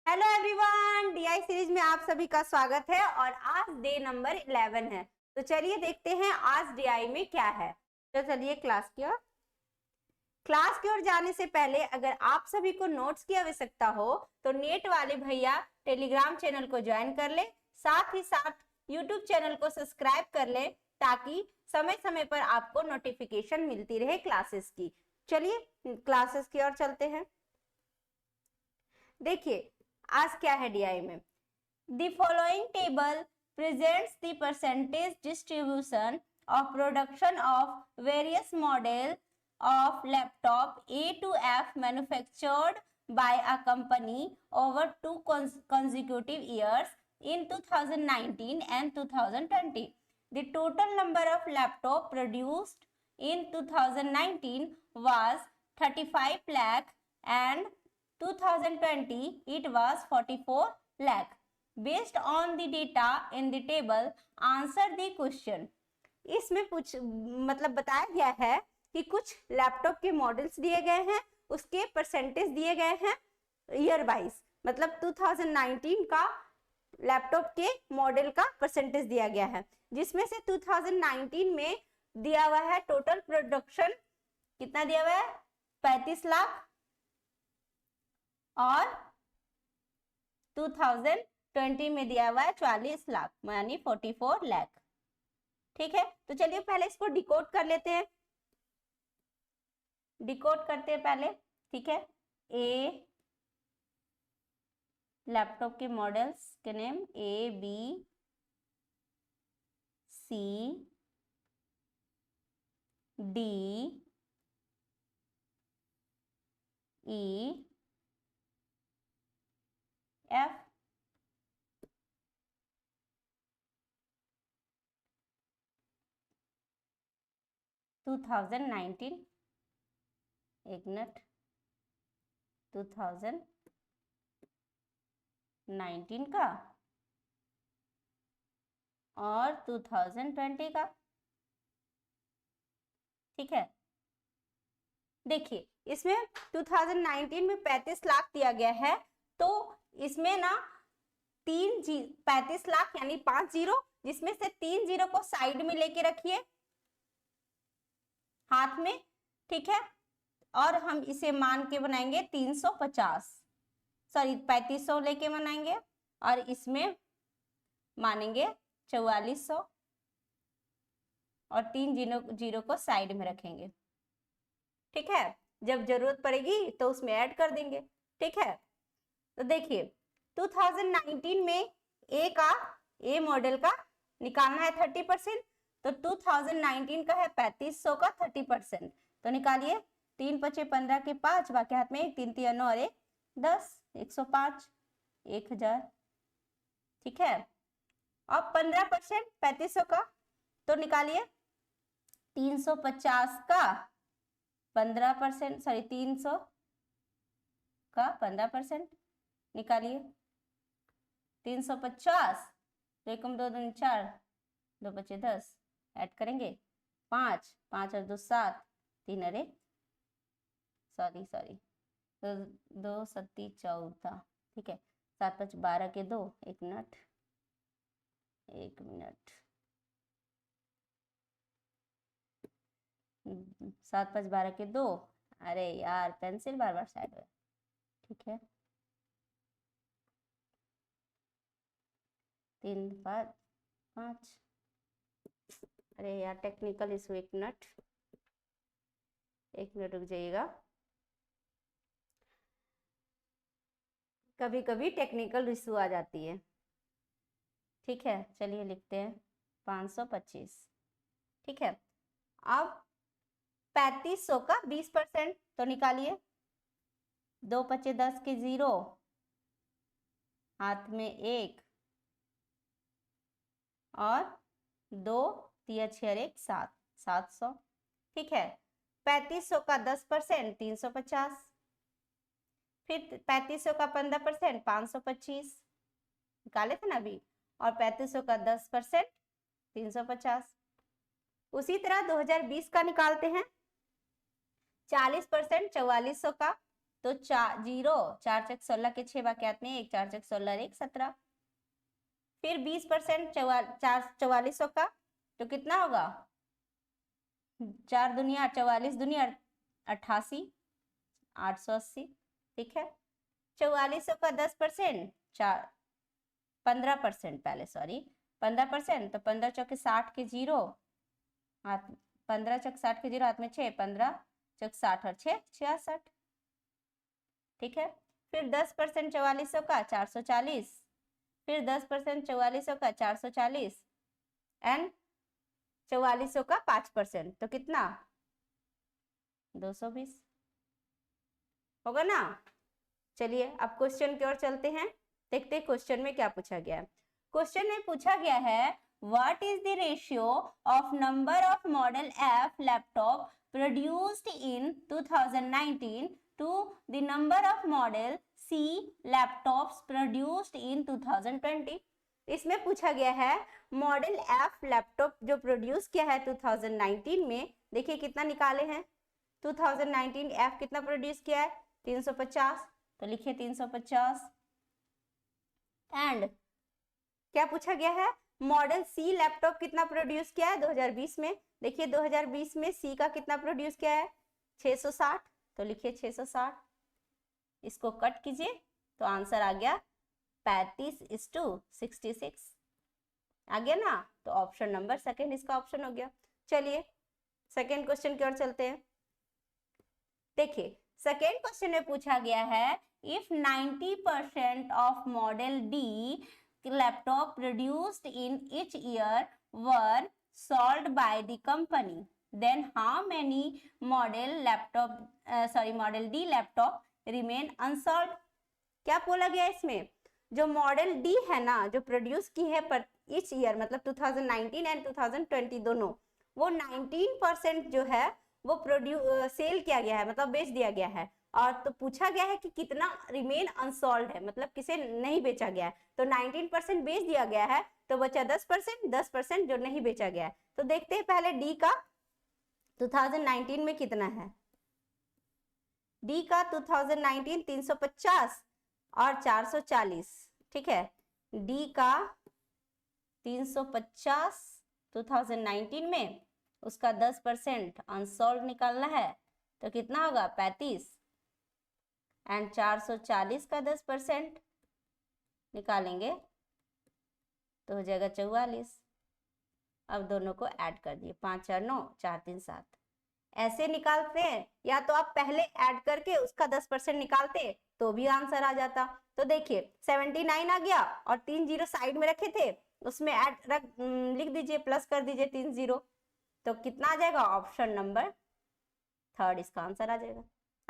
Hello everyone, DI series में आप सभी का स्वागत है और आज डे नंबर 11 है। तो चलिए देखते हैं आज डीआई में क्या है। तो चलिए क्लास की ओर जाने से पहले अगर आप सभी को नोट्स की आवश्यकता हो तो नेट वाले भैया टेलीग्राम चैनल को ज्वाइन कर ले, साथ ही साथ यूट्यूब चैनल को सब्सक्राइब कर ले ताकि समय समय पर आपको नोटिफिकेशन मिलती रहे क्लासेस की। चलिए क्लासेस की ओर चलते हैं। देखिए आज क्या है डीआई में। The following table presents the percentage distribution of production of various model of laptop A to F manufactured by a company over two consecutive years in 2019 and 2020. The total number of laptop produced in 2019 was 35 lakh and 2020 it was 44 lakh. Based on the data in the table, answer the question. इसमें कुछ मतलब बताया गया है कि कुछ laptop के models दिए गए हैं, उसके परसेंटेज दिए गए हैं ईयर वाइज, मतलब 2019 का लैपटॉप के मॉडल का परसेंटेज दिया गया है, जिसमें से 2019 में दिया हुआ है टोटल प्रोडक्शन कितना दिया हुआ है 35 लाख और 2020 में दिया हुआ है 44 लाख यानी 44 लाख। ठीक है, तो चलिए पहले इसको डिकोड कर लेते हैं। डिकोड करते हैं पहले। ठीक है, ए लैपटॉप के मॉडल्स के name A B C D E F to 2019 एक मिनट 2019 का और 2020 का। ठीक है, देखिए इसमें 2019 में 35 लाख दिया गया है, तो इसमें ना 35 लाख यानी 5 जीरो, जिसमें से 3 जीरो को साइड में लेके रखिए हाथ में। ठीक है, और हम इसे मान के बनाएंगे 350, सॉरी 3500 लेके बनाएंगे और इसमें मानेंगे 4400 और 3 जीरो को साइड में रखेंगे। ठीक है, जब जरूरत पड़ेगी तो उसमें ऐड कर देंगे। ठीक है, तो देखिए 2019 में ए मॉडल का निकालना है 30%, तो 2019 का है 3500 का 30%, तो निकालिए 3 पचे 15 के 5, बाकी हाथ में 3 3 9 और 1 10, 105, 1000। ठीक है, अब 15% 3500 का, तो निकालिए 350 का 15%, सॉरी 300 का 15% निकालिए 350, 2 कम 2 दूनी 4, 2 बचे 10, ऐड करेंगे 5 5 और 2 7, 3 अरे सॉरी 2 7 14। ठीक है, 7 5 12 के 2, 1 मिनट 7 5 12 के 2, अरे यार पेंसिल बार बार साइड में। ठीक है, 3 5 5, अरे यार टेक्निकल इशू, 1 मिनट रुक जाइएगा, कभी कभी टेक्निकल इशू आ जाती है। ठीक है, चलिए लिखते हैं 525। ठीक है, अब 3500 का 20%, तो निकालिए 2 पचे 10 के 0, हाथ में 1 और 2 3 6 1 7, 700। ठीक है, 3500 का 10% 350, फिर 3500 का 15% 525 निकाले थे ना अभी, और 3500 का 10% 350। उसी तरह 2020 का निकालते हैं 40% 4400 का, तो 0, 4 चक 16 के 6 वाक्यात में 1, 4 चक 16 1 17। फिर 20% 4400 का तो कितना होगा, 4 दुनिया 44 दुनिया 88, 880। ठीक है, 4400 का 10%, 15% पहले, सॉरी 15%, तो 15 चौके 60 के 0 हाथ, 15 चक 60 के 0 हाथ में 6, 15 चक 60 और 6 66। ठीक है, फिर 10% 4400 का 440, फिर 10% 4400 का 440 एंड 4400 का 5%, तो कितना 220 होगा ना। चलिए अब क्वेश्चन की ओर चलते हैं, देखते हैं क्वेश्चन में क्या पूछा गया है। क्वेश्चन में पूछा गया है what is the ratio of number of model F laptop produced in 2019 to the number of model C laptops produced in 2020। इसमें पूछा गया है मॉडल F लैपटॉप जो प्रोड्यूस किया है 2019 में, देखिए कितना निकाले हैं, 2019 F कितना प्रोड्यूस किया है 350, तो लिखिए 350। एंड क्या पूछा गया है, मॉडल C लैपटॉप कितना प्रोड्यूस किया है 2020 में, देखिए 2020 में C का कितना प्रोड्यूस किया है 660, तो लिखिए 660। इसको कट कीजिए तो आंसर आ गया 35:66 आ गया ना, तो ऑप्शन नंबर सेकंड इसका ऑप्शन हो गया। चलिए सेकंड क्वेश्चन की ओर चलते हैं। देखिए सेकंड क्वेश्चन में पूछा गया है if 90% of model D laptop produced in each year were sold by the company, then how many model D laptop remain unsold। क्या बोला गया इसमें, जो मॉडल D है ना जो प्रोड्यूस की है पर each year मतलब 2019 एंड 2020 दोनों, वो 19% जो है वो सेल किया गया है, मतलब बेच दिया गया है। और तो पूछा गया है कि कितना रिमेन अनसोल्ड है, मतलब किसे नहीं बेचा गया है, तो 19% बेच दिया गया है, तो बचा 10% जो नहीं बेचा गया है। तो देखते हैं पहले डी का 2019 में कितना है, डी का 2019 350 और 440। ठीक है, डी का 350 2019 में, उसका 10% अनसोल्ड निकालना है, तो कितना होगा 35, एंड 440 का 10% निकालेंगे तो हो जाएगा 44। अब दोनों को ऐड कर दिए, 5 4 9 4 3 7, ऐसे निकालते हैं, या तो आप पहले ऐड करके उसका 10% निकालते तो भी आंसर आ जाता। तो देखिए 79 आ गया और 3 जीरो साइड में रखे थे, उसमें लिख दीजिए, प्लस कर दीजिए 3 जीरो, तो कितना आ जाएगा, ऑप्शन नंबर थर्ड इसका आंसर आ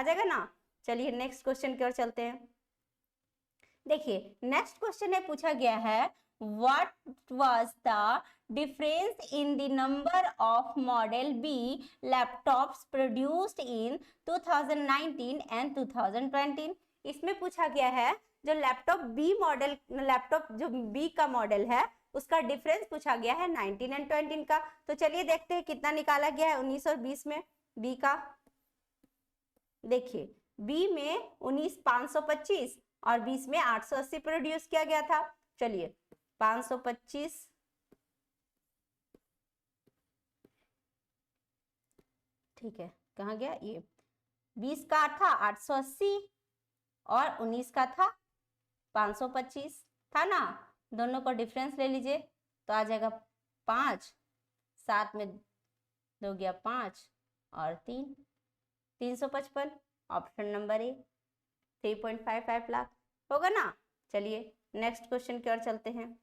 जाएगा ना। चलिए नेक्स्ट क्वेश्चन की ओर चलते हैं। देखिए नेक्स्ट क्वेश्चन में पूछा गया है what was the difference in the number of model B laptops produced in 2019 and 2020। इसमें पूछा गया है जो लैपटॉप B मॉडल, लैपटॉप जो B का मॉडल है उसका डिफरेंस पूछा गया है 19 एंड 20 का। तो चलिए देखते हैं कितना निकाला गया है 19 और 20 में B का। देखिए B में 19 525 और 20 में 880 प्रोड्यूस किया गया था। चलिए 525 ठीक है, कहाँ गया ये, 20 का था 880 और 19 का था 525 था ना, दोनों को डिफरेंस ले लीजिए तो आ जाएगा 5, 7 में 2 गया 5 और 3 355, ऑप्शन नंबर ए 3.55 लाख होगा ना। चलिए नेक्स्ट क्वेश्चन की ओर चलते हैं।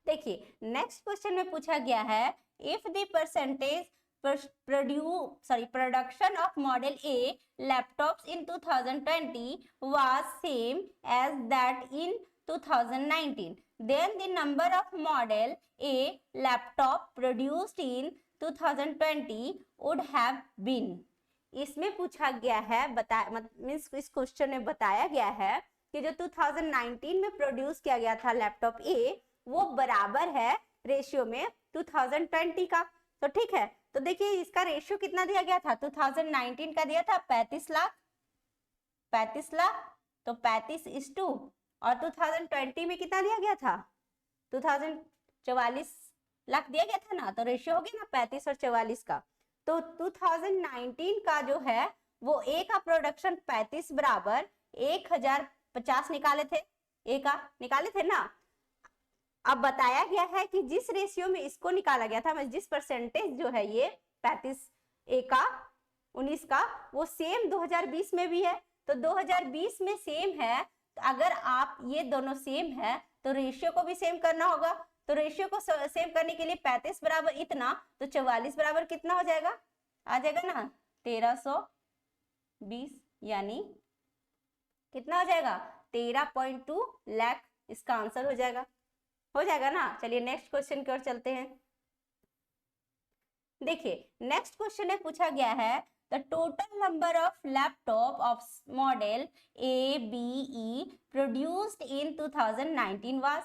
देखिए नेक्स्ट क्वेश्चन में पूछा गया है if the percentage production of model A laptops in 2020 was same as that in 2019, then the number of model A laptop produced in 2020 would have been। इसमें पूछा गया है मीन्स इस क्वेश्चन में बताया गया है कि जो 2019 में प्रोड्यूस किया गया था लैपटॉप A वो बराबर है रेशियो में 2020 का। तो ठीक है, तो देखिए इसका रेशियो कितना दिया गया था, 2019 का दिया था 35 लाख, 35 लाख, तो 35:2, और 2020 में कितना दिया गया था, 44 लाख दिया गया था ना, तो रेशियो हो गया ना 35 और 44 का। तो 2019 का जो है वो ए का प्रोडक्शन 35 बराबर 1050 निकाले थे, ए का निकाले थे ना। अब बताया गया है कि जिस रेशियो में इसको निकाला गया था, जिस परसेंटेज जो है ये 35 ए का 19 का, वो सेम 2020 में भी है। तो 2020 में सेम है, तो अगर आप ये दोनों सेम है तो रेशियो को भी सेम करना होगा। तो रेशियो को सेम करने के लिए 35 बराबर इतना, तो 44 बराबर कितना हो जाएगा, आ जाएगा ना 1320, यानी कितना हो जाएगा 13.2 लाख, इसका आंसर हो जाएगा ना। चलिए नेक्स्ट क्वेश्चन की ओर चलते हैं। देखिए नेक्स्ट क्वेश्चन में पूछा गया है the total number of laptop off model ABE produced in 2019 was.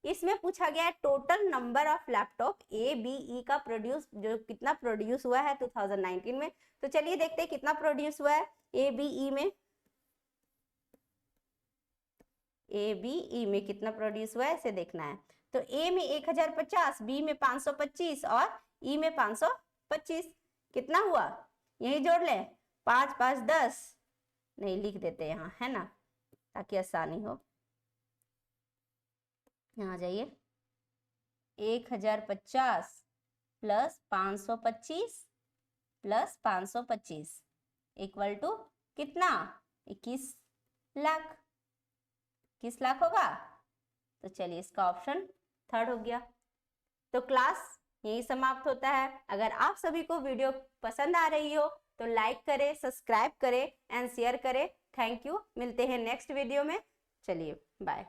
इसमें पूछा गया है total number of laptop ABE का कितना प्रोड्यूस हुआ है 2019 में। तो चलिए देखते हैं कितना प्रोड्यूस हुआ है ABE में। ABE में कितना प्रोड्यूस हुआ है इसे देखना है। तो A में 1050, B में 525 और E में 525, कितना हुआ यही जोड़ ले, 5 5 10, नहीं लिख देते यहाँ है ना ताकि आसानी हो। यहाँ जाइए, 1050 प्लस 525 प्लस 525 इक्वल टू कितना, 21 लाख, 21 लाख होगा। तो चलिए इसका ऑप्शन थर्ड हो गया। तो क्लास यही समाप्त होता है। अगर आप सभी को वीडियो पसंद आ रही हो तो लाइक करें, सब्सक्राइब करें एंड शेयर करें। थैंक यू, मिलते हैं नेक्स्ट वीडियो में। चलिए बाय।